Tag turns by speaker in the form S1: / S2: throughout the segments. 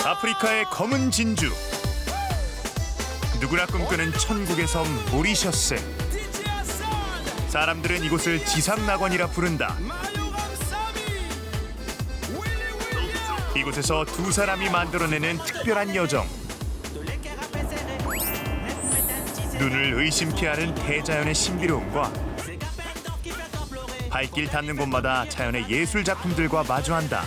S1: 아프리카의 검은 진주. 누구나 꿈꾸는 천국의 섬 모리셔스. 사람들은 이곳을 지상낙원이라 부른다. 이곳에서 두 사람이 만들어내는 특별한 여정. 눈을 의심케 하는 대자연의 신비로움과 발길 닿는 곳마다 자연의 예술 작품들과 마주한다.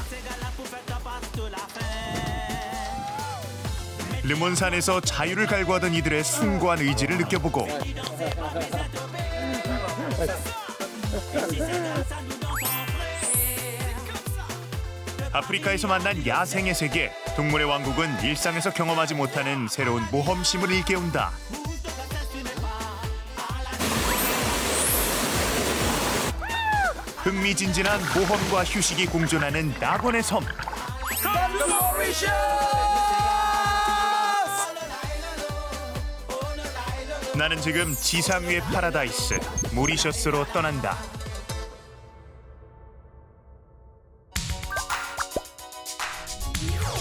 S1: 르몬산에서 자유를 갈구하던 이들의 숭고한 의지를 느껴보고 아프리카에서 만난 야생의 세계, 동물의 왕국은 일상에서 경험하지 못하는 새로운 모험심을 일깨운다. 흥미진진한 모험과 휴식이 공존하는 낙원의 섬. 나는 지금 지상 위의 파라다이스, 모리셔스로 떠난다.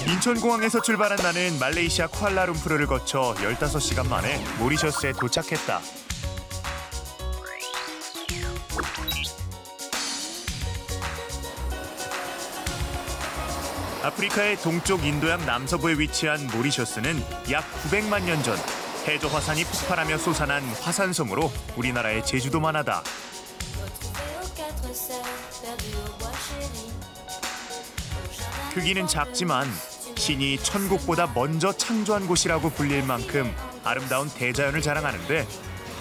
S1: 인천공항에서 출발한 나는 말레이시아 쿠알라룸푸르를 거쳐 15시간 만에 모리셔스에 도착했다. 아프리카의 동쪽 인도양 남서부에 위치한 모리셔스는 약 900만 년 전 해저 화산이 폭발하며 솟아난 화산섬으로 우리나라의 제주도만 하다. 크기는 작지만 신이 천국보다 먼저 창조한 곳이라고 불릴 만큼 아름다운 대자연을 자랑하는데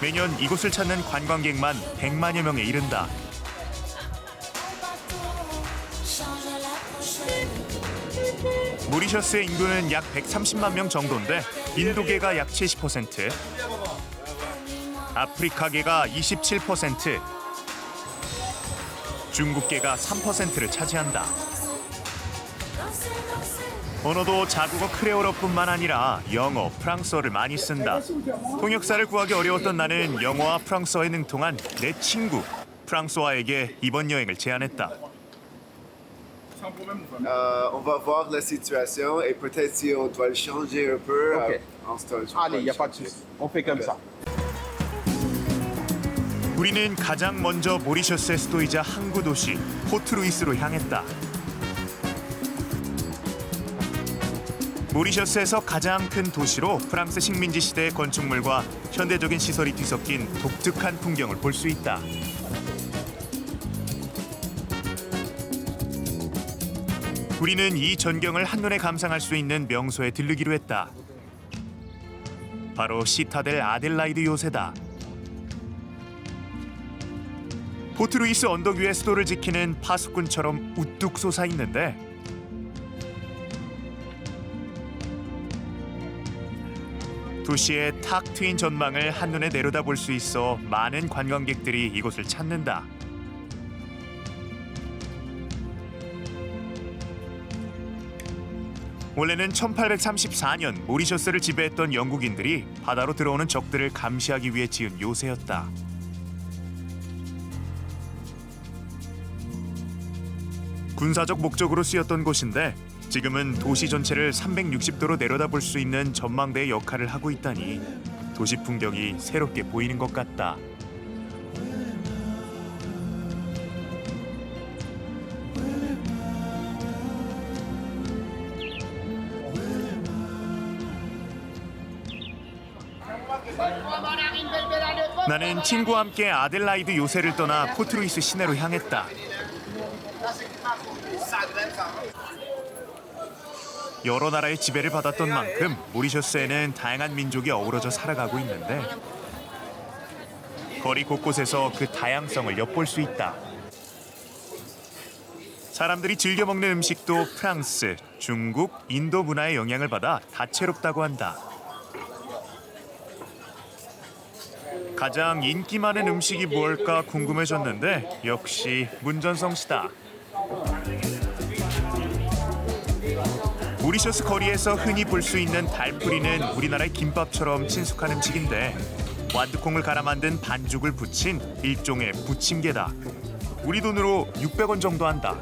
S1: 매년 이곳을 찾는 관광객만 100만여 명에 이른다. 모리셔스의 인구는 약 130만 명 정도인데 인도계가 약 70%, 아프리카계가 27%, 중국계가 3%를 차지한다. 언어도 자국어 크레올어뿐만 아니라 영어, 프랑스어를 많이 쓴다. 통역사를 구하기 어려웠던 나는 영어와 프랑스어에 능통한 내 친구 프랑스와에게 이번 여행을 제안했다.
S2: On va voir la situation et peut-être si on doit le changer un peu,
S3: Ok.
S2: on se donne.
S3: Allez, il n'y a pas de souci. On fait comme ça.
S1: 우리는 가장 먼저 모리셔스의 수도이자 항구 도시 포트루이스로 향했다. 모리셔스에서 가장 큰 도시로 프랑스 식민지 시대의 건축물과 현대적인 시설이 뒤섞인 독특한 풍경을 볼 수 있다. 우리는 이 전경을 한눈에 감상할 수 있는 명소에 들르기로 했다. 바로 시타델 아델라이드 요새다. 포트루이스 언덕 위의 수도를 지키는 파수꾼처럼 우뚝 솟아 있는데 도시의 탁 트인 전망을 한눈에 내려다볼 수 있어 많은 관광객들이 이곳을 찾는다. 원래는 1834년 모리셔스를 지배했던 영국인들이 바다로 들어오는 적들을 감시하기 위해 지은 요새였다. 군사적 목적으로 쓰였던 곳인데 지금은 도시 전체를 360도로 내려다볼 수 있는 전망대의 역할을 하고 있다니 도시 풍경이 새롭게 보이는 것 같다. 나는 친구와 함께 아델라이드 요새를 떠나 포트루이스 시내로 향했다. 여러 나라의 지배를 받았던 만큼 모리셔스에는 다양한 민족이 어우러져 살아가고 있는데 거리 곳곳에서 그 다양성을 엿볼 수 있다. 사람들이 즐겨 먹는 음식도 프랑스, 중국, 인도 문화의 영향을 받아 다채롭다고 한다. 가장 인기 많은 음식이 뭘까 궁금해졌는데 역시 문전성시다. 모리셔스 거리에서 흔히 볼 수 있는 달뿌리는 우리나라의 김밥처럼 친숙한 음식인데 완두콩을 갈아 만든 반죽을 부친 일종의 부침개다. 우리 돈으로 600원 정도 한다.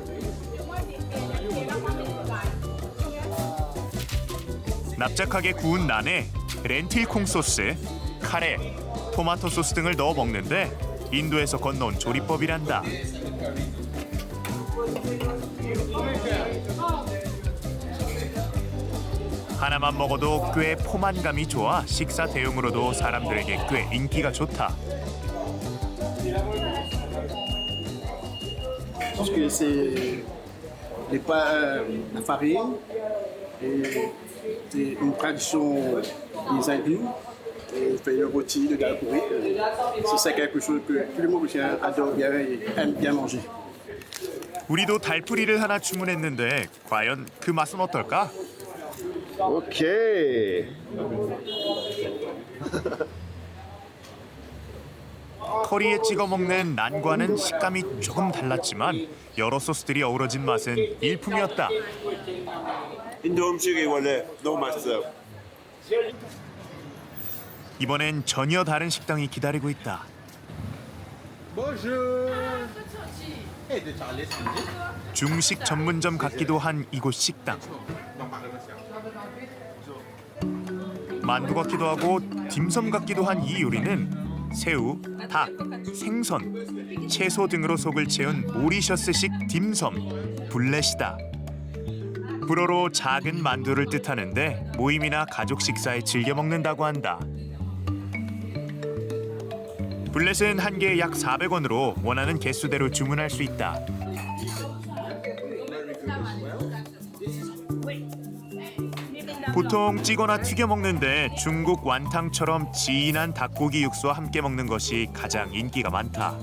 S1: 납작하게 구운 난에 렌틸 콩 소스, 카레, 토마토 소스 등을 넣어 먹는데 인도에서 건너온 조리법이란다. 하나만 먹어도 꽤 포만감이 좋아 식사 대용으로도 사람들에게 꽤 인기가 좋다.
S4: Parce que c'est les pas la farine et c'est une tradition des hindous. Et fait le rôti, le galgouri. C'est ça quelque chose que tous les Mauriciens adorent bien et aiment bien manger.
S1: 우리도 달뿌리를 하나 주문했는데 과연 그 맛은 어떨까?
S2: Ok.
S1: 커리에 찍어 먹는 난과는 식감이 조금 달랐지만 여러 소스들이 어우러진 맛은 일품이었다.
S3: 인도 음식이 원래 너무 맛있어요.
S1: 이번엔 전혀 다른 식당이 기다리고 있다. 중식 전문점 같기도 한 이곳 식당. 만두 같기도 하고 딤섬 같기도 한 이 요리는 새우, 닭, 생선, 채소 등으로 속을 채운 모리셔스식 딤섬, 블렛이다. 불어로 작은 만두를 뜻하는데 모임이나 가족 식사에 즐겨 먹는다고 한다. 블렛은 한 개에 약 400원으로 원하는 개수대로 주문할 수 있다. 보통 찌거나 튀겨 먹는데 중국 완탕처럼 진한 닭고기 육수와 함께 먹는 것이 가장 인기가 많다.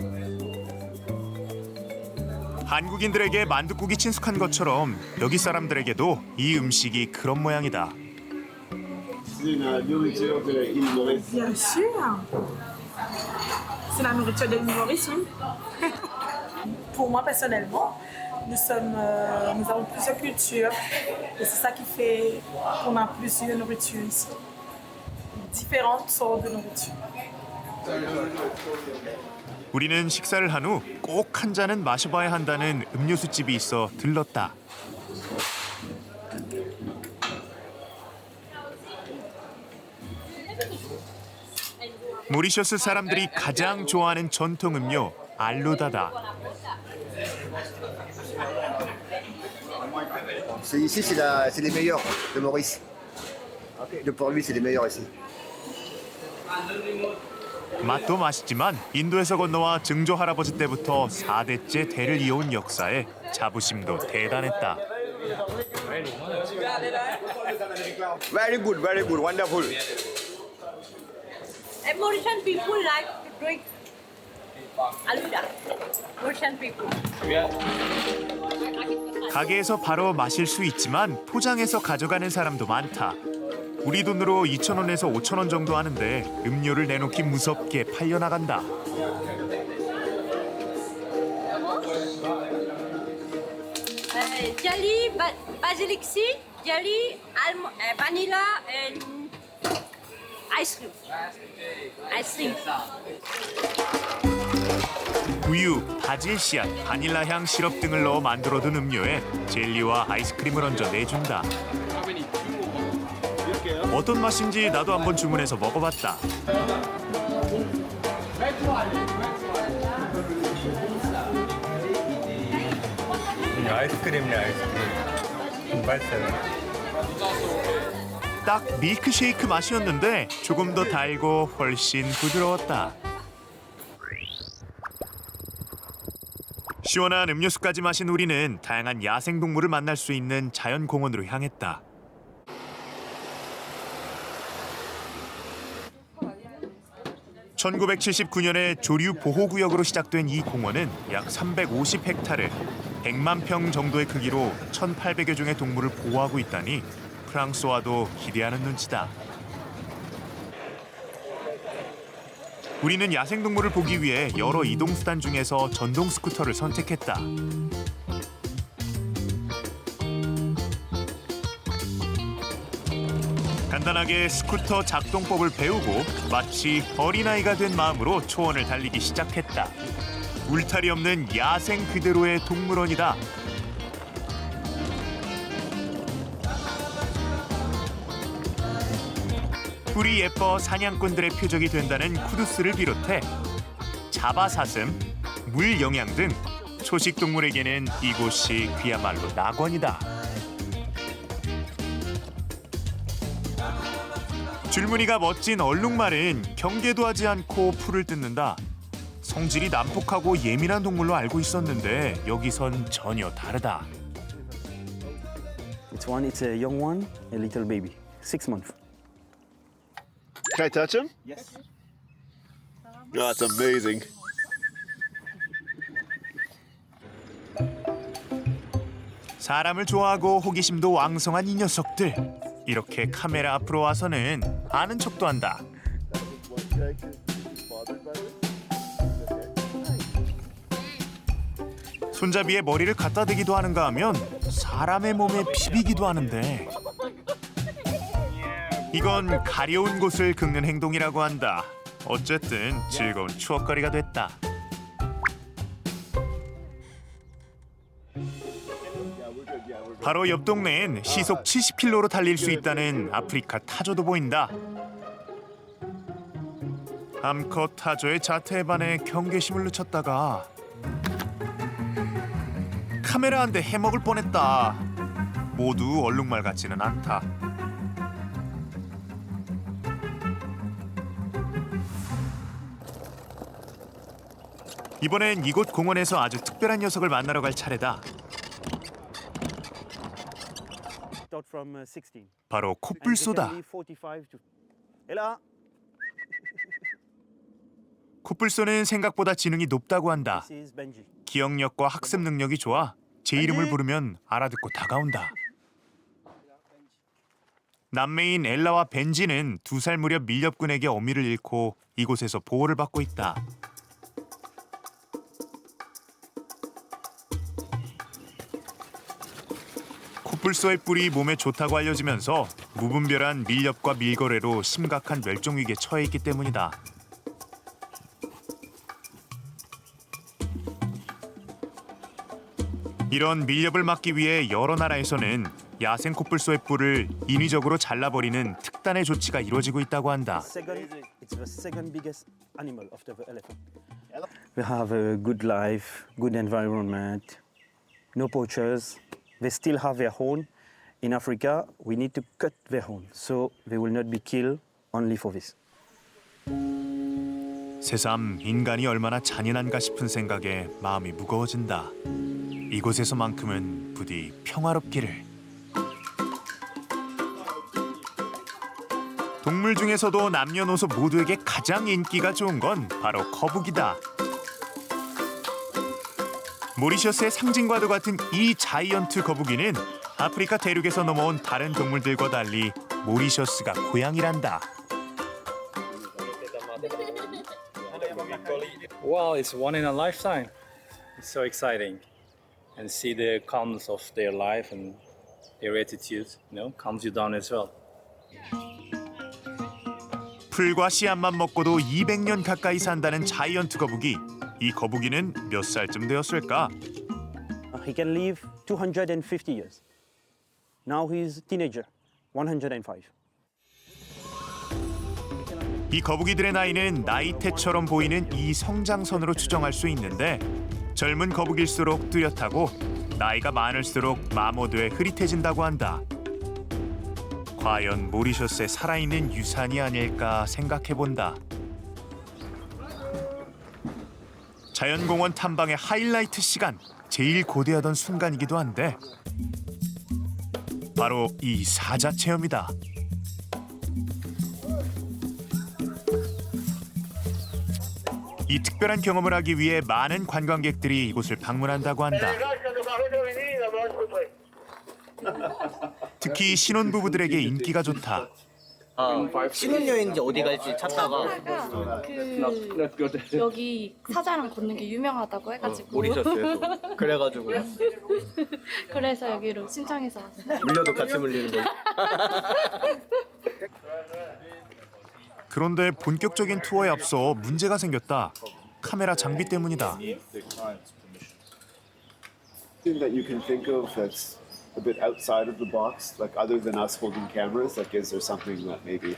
S1: 한국인들에게 만둣국이 친숙한 것처럼 여기 사람들에게도 이 음식이 그런 모양이다.
S4: C'est la nourriture de l'île Maurice.
S5: Bien sûr. C'est la nourriture de l'île Maurice, oui. Pour moi, personnellement, nous avons plusieurs cultures. Et c'est ça qui fait qu'on a plusieurs nourritures ici. Différentes sortes de nourriture.
S1: 우리는 식사를 한 후 꼭 한 잔은 마셔봐야 한다는 음료수집이 있어 들렀다. 모리셔스 사람들이 가장 좋아하는 전통 음료 알루다다.
S6: Ici, c'est les meilleurs de Maurice. De pour lui, c'est les meilleurs ici.
S1: 맛도 맛있지만 인도에서 건너와 증조 할아버지 때부터 4대째 대를 이어온 역사에 자부심도 대단했다.
S3: Very good, wonderful.
S7: And Mauritian people like to drink aluda. Mauritian people.
S1: 가게에서 바로 마실 수 있지만 포장해서 가져가는 사람도 많다. 우리 돈으로 2,000원에서 5,000원 정도 하는데 음료를 내놓기 무섭게 팔려나간다.
S7: Jelly, basilic seed, jelly, vanilla, and ice cream. Ice cream.
S1: 우유, 바질 씨앗, 바닐라 향 시럽 등을 넣어 만들어둔 음료에 젤리와 아이스크림을 얹어 내준다. 어떤 맛인지 나도 한번 주문해서 먹어봤다.
S8: 아이스크림이네 아이스크림. 맛있어요.
S1: 딱 밀크쉐이크 맛이었는데 조금 더 달고 훨씬 부드러웠다. 시원한 음료수까지 마신 우리는 다양한 야생동물을 만날 수 있는 자연공원으로 향했다. (1979년에) 조류 보호구역으로 시작된 이 공원은 약 350헥타르, 100만 평 정도의 크기로 1,800여 종의 동물을 보호하고 있다니 프랑스와도 기대하는 눈치다. 우리는 야생동물을 보기 위해 여러 이동수단 중에서 전동 스쿠터를 선택했다. 간단하게 스쿠터 작동법을 배우고 마치 어린아이가 된 마음으로 초원을 달리기 시작했다. 울타리 없는 야생 그대로의 동물원이다. 뿔이 예뻐 사냥꾼들의 표적이 된다는 쿠두스를 비롯해 자바사슴, 물영양 등 초식 동물에게는 이곳이 그야말로 낙원이다. 줄무늬가 멋진 얼룩말은 경계도 하지 않고 풀을 뜯는다. 성질이 난폭하고 예민한 동물로 알고 있었는데 여기선 전혀 다르다.
S9: It's a young one, a little baby, 6 months.
S2: Can I touch him?
S9: Yes.
S2: Oh, that's amazing.
S1: 사람을 좋아하고 호기심도 왕성한 이 녀석들. 이렇게 카메라 앞으로 와서는 아는 척도 한다. 손잡이에 머리를 갖다 대기도 하는가 하면 사람의 몸에 비비기도 하는데 이건 가려운 곳을 긁는 행동이라고 한다. 어쨌든 즐거운 추억거리가 됐다. 바로 옆 동네엔 시속 70km로 달릴 수 있다는 아프리카 타조도 보인다. 암컷 타조의 자태에 반해 경계심을 늦췄다가 카메라 한 대 해먹을 뻔했다. 모두 얼룩말 같지는 않다. 이번엔 이곳 공원에서 아주 특별한 녀석을 만나러 갈 차례다. 바로 코뿔소다. 코뿔소는 생각보다 지능이 높다고 한다. 기억력과 학습 능력이 좋아 제 이름을 부르면 알아듣고 다가온다. 남매인 엘라와 벤지는 2살 무렵 밀렵꾼에게 어미를 잃고 이곳에서 보호를 받고 있다. 코뿔소의 뿔이 몸에 좋다고 알려지면서 무분별한 밀렵과 밀거래로 심각한 멸종 위기에 처해 있기 때문이다. 이런 밀렵을 막기 위해 여러 나라에서는 야생 코뿔소의 뿔을 인위적으로 잘라버리는 특단의 조치가 이루어지고 있다고 한다.
S9: It's the second biggest animal after the elephant. We have a good life, good environment, no poachers. They still have their horn. In Africa, we need to cut their horn, so they will not be killed only for this.
S1: 새삼 인간이 얼마나 잔인한가 싶은 생각에 마음이 무거워진다. 이곳에서만큼은 부디 평화롭기를. 동물 중에서도 남녀노소 모두에게 가장 인기가 좋은 건 바로 거북이다. 모리셔스의 상징과도 같은 이 자이언트 거북이는 아프리카 대륙에서 넘어온 다른 동물들과 달리 모리셔스가 고향이란다.
S8: Well, it's one in a lifetime. It's so exciting. And see the calmness of their life and their attitude, calms you down as well.
S1: 풀과 씨앗만 먹고도 200년 가까이 산다는 자이언트 거북이. 이 거북이는 몇 살쯤 되었을까?
S9: He can live 250 years. Now he's a teenager, 105.
S1: 이 거북이들의 나이는 나이테처럼 보이는 이 성장선으로 추정할 수 있는데 젊은 거북일수록 뚜렷하고 나이가 많을수록 마모되어 흐릿해진다고 한다. 과연 모리셔스에 살아있는 유산이 아닐까 생각해본다. 자연공원 탐방의 하이라이트 시간, 제일 고대하던 순간이기도 한데 바로 이 사자 체험이다. 이 특별한 경험을 하기 위해 많은 관광객들이 이곳을 방문한다고 한다. 특히 신혼부부들에게 인기가 좋다.
S10: 신혼여행지 어디 갈지 찾다가
S11: 여기 사자랑 걷는 게 유명하다고 해가지고
S10: 모리셔스에서 그래가지고
S11: 그래서 여기로 신청해서 왔어요.
S10: 물려도 같이 물리는 거.
S1: 그런데 본격적인 투어에 앞서 문제가 생겼다. 카메라 장비 때문이다.
S2: Something that you can think of that's a bit outside of the box, like other than us holding cameras, like is there something that maybe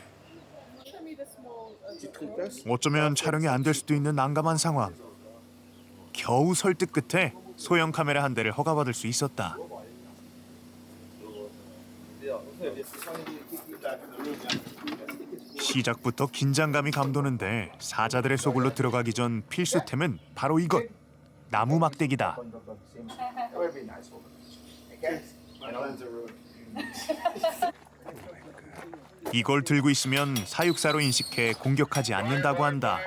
S1: 어쩌면 촬영이 안 될 수도 있는 난감한 상황. 겨우 설득 끝에 소형 카메라 한 대를 허가받을 수 있었다. 시작부터 긴장감이 감도는데 사자들의 소굴로 들어가기 전 필수템은 바로 이것, 나무 막대기다. 이걸 들고 있으면 사육사로 인식해 공격하지 않는다고 한다.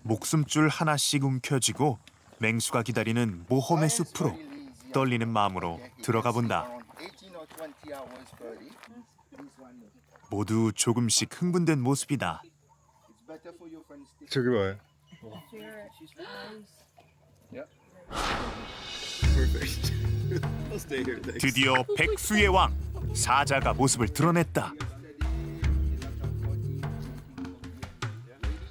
S1: 목숨줄 하나씩 움켜쥐고 맹수가 기다리는 모험의 숲으로 떨리는 마음으로 들어가 본다. 모두 조금씩 흥분된 모습이다.
S12: 저기 봐요.
S1: 드디어 백수의 왕, 사자가 모습을 드러냈다.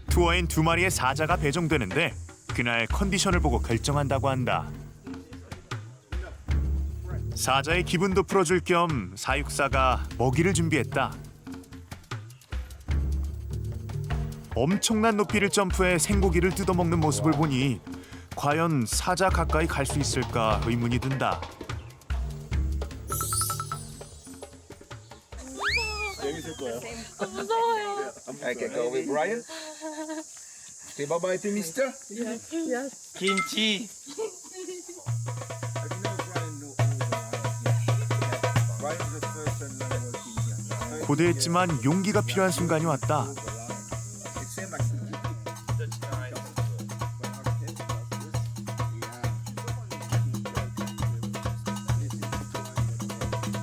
S1: 투어엔 2마리의 사자가 배정되는데 그날 컨디션을 보고 결정한다고 한다. 사자의 기분도 풀어줄 겸 사육사가 먹이를 준비했다. 엄청난 높이를 점프해 생고기를 뜯어먹는 모습을 보니 과연 사자 가까이 갈 수 있을까 의문이 든다.
S12: 재밌을 거야.
S11: 무서워요.
S12: I can go with Brian. Say bye bye to Mister.
S10: 김치.
S1: 고대했지만 용기가 필요한 순간이 왔다.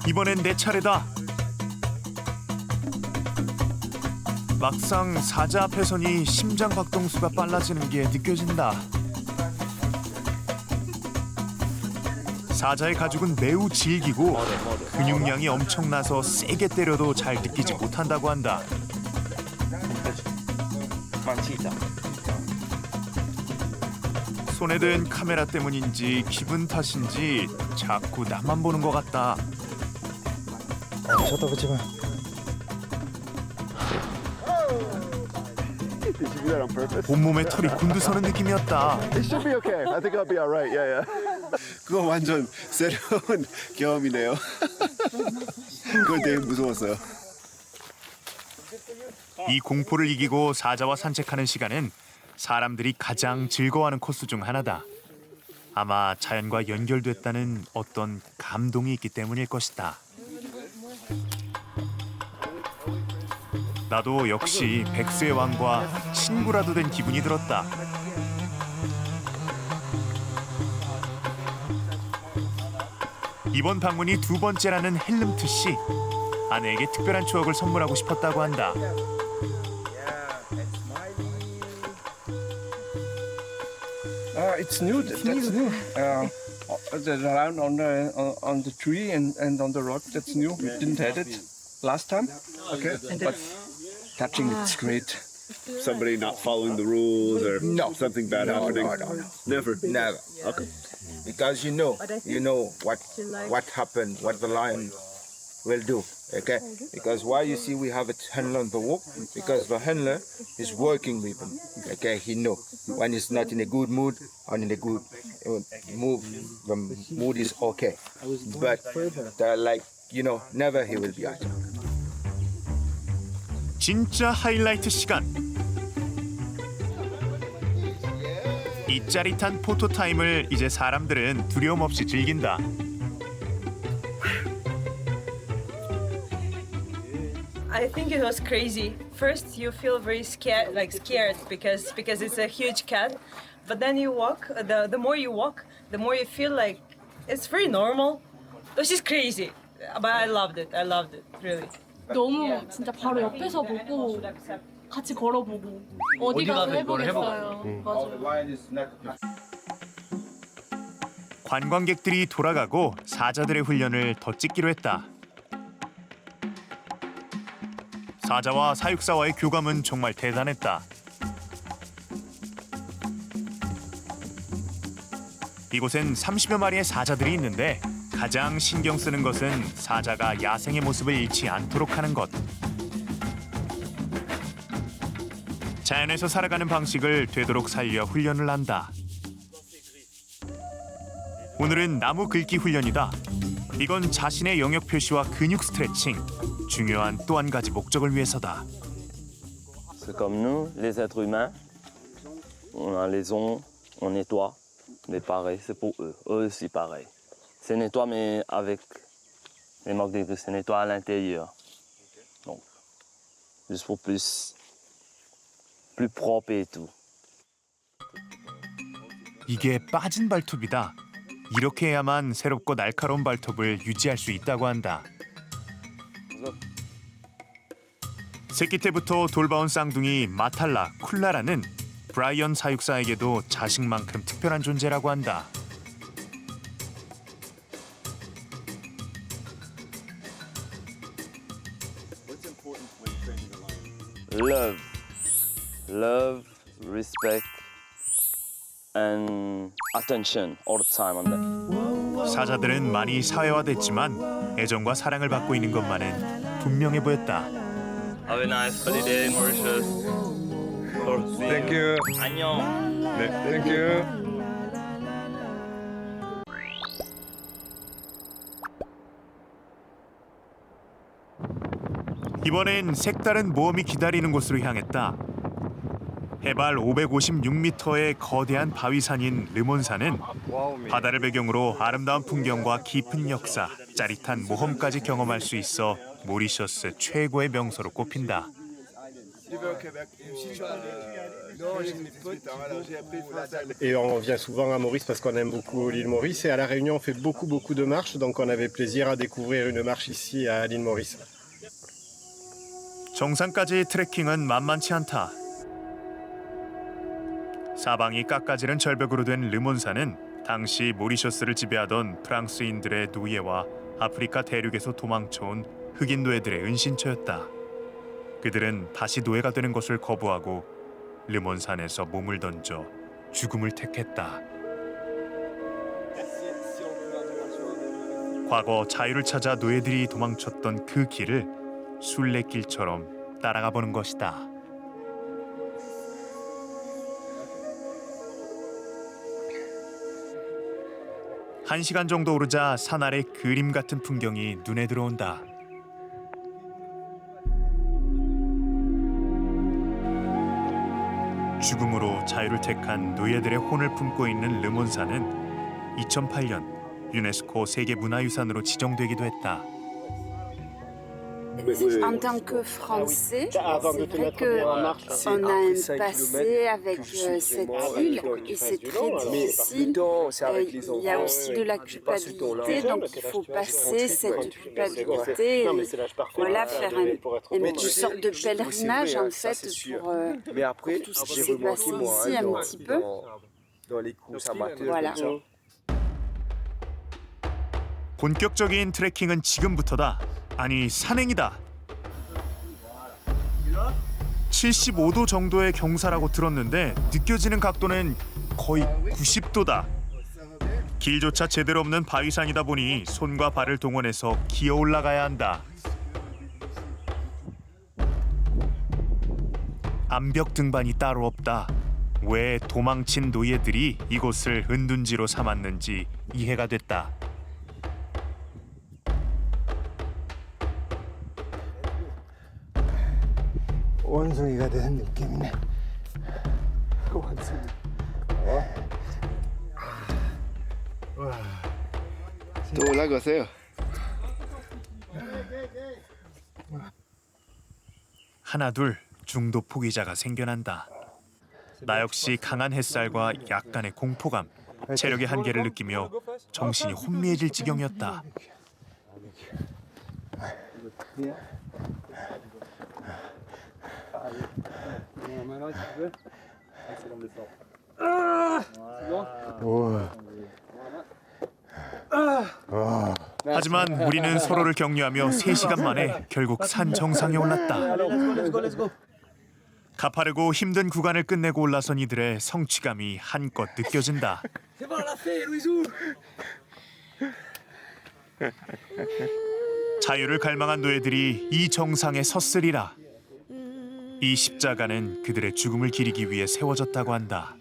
S1: 이번엔 내 차례다. 막상 사자 앞에 서니 심장 박동수가 빨라지는 게 느껴진다. 사자의 가죽은 매우 질기고 근육량이 엄청나서 세게 때려도 잘 느끼지 못한다고 한다. 손에 든 카메라 때문인지 기분 탓인지 자꾸 나만 보는 것 같다.
S12: 쳐다보지 마.
S2: Did you do that on purpose?
S1: 온몸에 털이 곤두서는 느낌이었다.
S2: It should be okay. I think I'll be alright. Yeah, yeah. 그거 완전 새로운 경험이네요. 그거 되게 무서웠어요.
S1: 이 공포를 이기고 사자와 산책하는 시간은 사람들이 가장 즐거워하는 코스 중 하나다. 아마 자연과 연결됐다는 어떤 감동이 있기 때문일 것이다. 나도 역시 백수의 왕과 친구라도 된 기분이 들었다. 이번 방문이 2번째라는 헬름트 씨. 아내에게 특별한 추억을 선물하고 싶었다고 한다.
S13: It's new. That's new. The around on the tree and on the rock. That's new. We didn't have it last time.
S2: Okay.
S13: But touching it's great.
S2: Somebody not following the rules or something bad happening?
S13: No.
S2: Never.
S12: Never.
S2: Okay.
S12: Because you know what happened, what the lion will do. Okay. Because why you see we have a handler on the walk? Because the handler is working with him. Okay. He know when he's not in a good mood or in a good mood. The mood is okay. But like never he will be out.
S1: 진짜 하이라이트 시간. 이 짜릿한 포토 타임을 이제 사람들은 두려움 없이 즐긴다.
S14: I think it was crazy. First, you feel very scared because it's a huge cat. But then you walk. The more you walk, the more you feel like it's very normal. It was just crazy, but I loved it. I loved it really.
S11: 너무 진짜 바로 옆에서 보고 같이 걸어보고 어디 가서 해보겠어요. 맞아요.
S1: 관광객들이 돌아가고 사자들의 훈련을 더 찍기로 했다. 사자와 사육사와의 교감은 정말 대단했다. 이곳엔 30여 마리의 사자들이 있는데 가장 신경 쓰는 것은 사자가 야생의 모습을 잃지 않도록 하는 것. 자연에서 살아가는 방식을 되도록 살려 훈련을 한다. 오늘은 나무 긁기 훈련이다. 이건 자신의 영역 표시와 근육 스트레칭, 중요한 또 한 가지 목적을 위해서다.
S10: C'est comme nous, les êtres humains. On a les ongles, on nettoie. Mais pareil, c'est pour eux. Eux aussi pareil. C'est nettoie, mais avec les marques de gris, c'est nettoie à l'intérieur. Donc, juste pour plus propre et tout.
S1: 이게 빠진 발톱이다. 이렇게 해야만 새롭고 날카로운 발톱을 유지할 수 있다고 한다. 새끼 때부터 돌봐온 쌍둥이 마탈라, 쿨라라는 브라이언 사육사에게도 자식만큼 특별한 존재라고 한다.
S10: Love, respect, and attention all the time on that.
S1: 사자들은 많이 사회화됐지만 애정과 사랑을 받고 있는 것만은 분명해 보였다.
S10: Have a nice holiday, Mauritius.
S13: Thank you.
S10: 안녕.
S13: 네, thank you.
S1: 이번엔 색다른 모험이 기다리는 곳으로 향했다. 해발 556m의 거대한 바위산인 르몬산은 바다를 배경으로 아름다운 풍경과 깊은 역사, 짜릿한 모험까지 경험할 수 있어 모리셔스 최고의 명소로 꼽힌다.
S15: Et on vient souvent à Maurice parce qu'on aime beaucoup l'île Maurice. Et à La Réunion, on fait beaucoup de marches. Donc on avait plaisir à découvrir une marche ici à l'île Maurice.
S1: 정상까지의 트레킹은 만만치 않다. 사방이 깎아지른 절벽으로 된 르몬산은 당시 모리셔스를 지배하던 프랑스인들의 노예와 아프리카 대륙에서 도망쳐온 흑인 노예들의 은신처였다. 그들은 다시 노예가 되는 것을 거부하고 르몬산에서 몸을 던져 죽음을 택했다. 과거 자유를 찾아 노예들이 도망쳤던 그 길을 순례길처럼 따라가 보는 것이다. 1시간 정도 오르자 산 아래 그림 같은 풍경이 눈에 들어온다. 죽음으로 자유를 택한 노예들의 혼을 품고 있는 르몬산은 2008년 유네스코 세계문화유산으로 지정되기도 했다.
S16: En tant que Français, c'est vrai qu'on a un passé avec cette île et c'est très difficile. Il y a aussi de la culpabilité, donc il faut passer cette culpabilité et voilà, faire une sorte de pèlerinage en fait pour tout ce qui s'est passé ici un petit peu. Voilà.
S1: 본격적인 트레킹은 지금부터다. 아니, 산행이다. 75도 정도의 경사라고 들었는데 느껴지는 각도는 거의 90도다. 길조차 제대로 없는 바위산이다 보니 손과 발을 동원해서 기어 올라가야 한다. 암벽 등반이 따로 없다. 왜 도망친 노예들이 이곳을 은둔지로 삼았는지 이해가 됐다.
S6: 원숭이가 된 느낌이네. 원숭이.
S2: 또 올라가세요.
S1: 하나둘 중도 포기자가 생겨난다. 나 역시 강한 햇살과 약간의 공포감, 체력의 한계를 느끼며 정신이 혼미해질 지경이었다. 하지만 우리는 서로를 격려하며 3시간 만에 결국 산 정상에 올랐다. 가파르고 힘든 구간을 끝내고 올라선 이들의 성취감이 한껏 느껴진다. 자유를 갈망한 노예들이 이 정상에 섰으리라. 이 십자가는 그들의 죽음을 기리기 위해 세워졌다고 한다.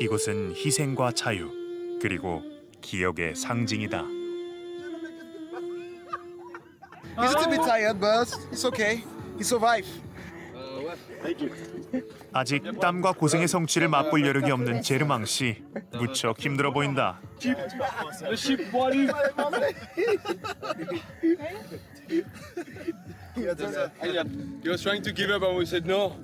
S1: 이곳은 희생과 자유, 그리고 기억의 상징이다.
S17: He's a little bit tired, but it's okay. He survived.
S1: 아직 땀과 고생의 성취를 맛볼 여력이 없는 제르망 씨, 무척 힘들어 보인다.
S18: The sheep body. He was trying to give up and we said no.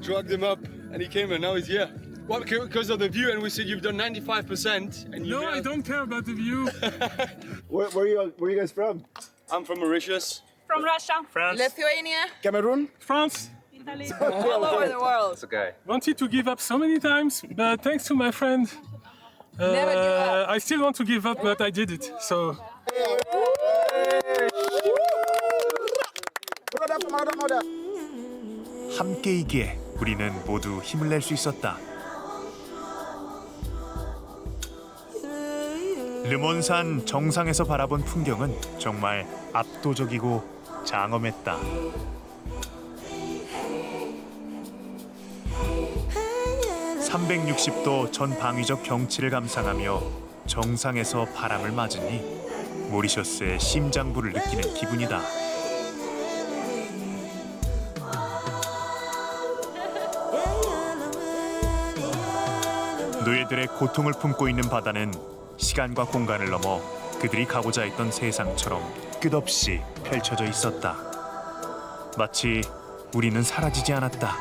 S18: Dragged him up and he came and now he's here. Well, because of the view and we said you've done 95% and you. No, I don't care about the view.
S2: Where are you guys from?
S18: I'm from Mauritius.
S7: From Russia.
S18: France.
S7: Lithuania.
S17: Cameroon.
S18: France.
S7: Italy. All over the world.
S18: It's okay. Wanted to give up so many times, but thanks to my friend,
S7: Never give up.
S18: I still want to give up, but I did it. So.
S1: 함께이기에 우리는 모두 힘을 낼 수 있었다. 르몬산 정상에서 바라본 풍경은 정말 압도적이고 장엄했다. (360도) 전 방위적 경치를 감상하며 정상에서 바람을 맞으니 모리셔스의 심장부를 느끼는 기분이다. 노예들의 고통을 품고 있는 바다는 시간과 공간을 넘어 그들이 가고자 했던 세상처럼 끝없이 펼쳐져 있었다. 마치 우리는 사라지지 않았다.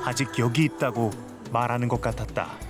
S1: 아직 여기 있다고 말하는 것 같았다.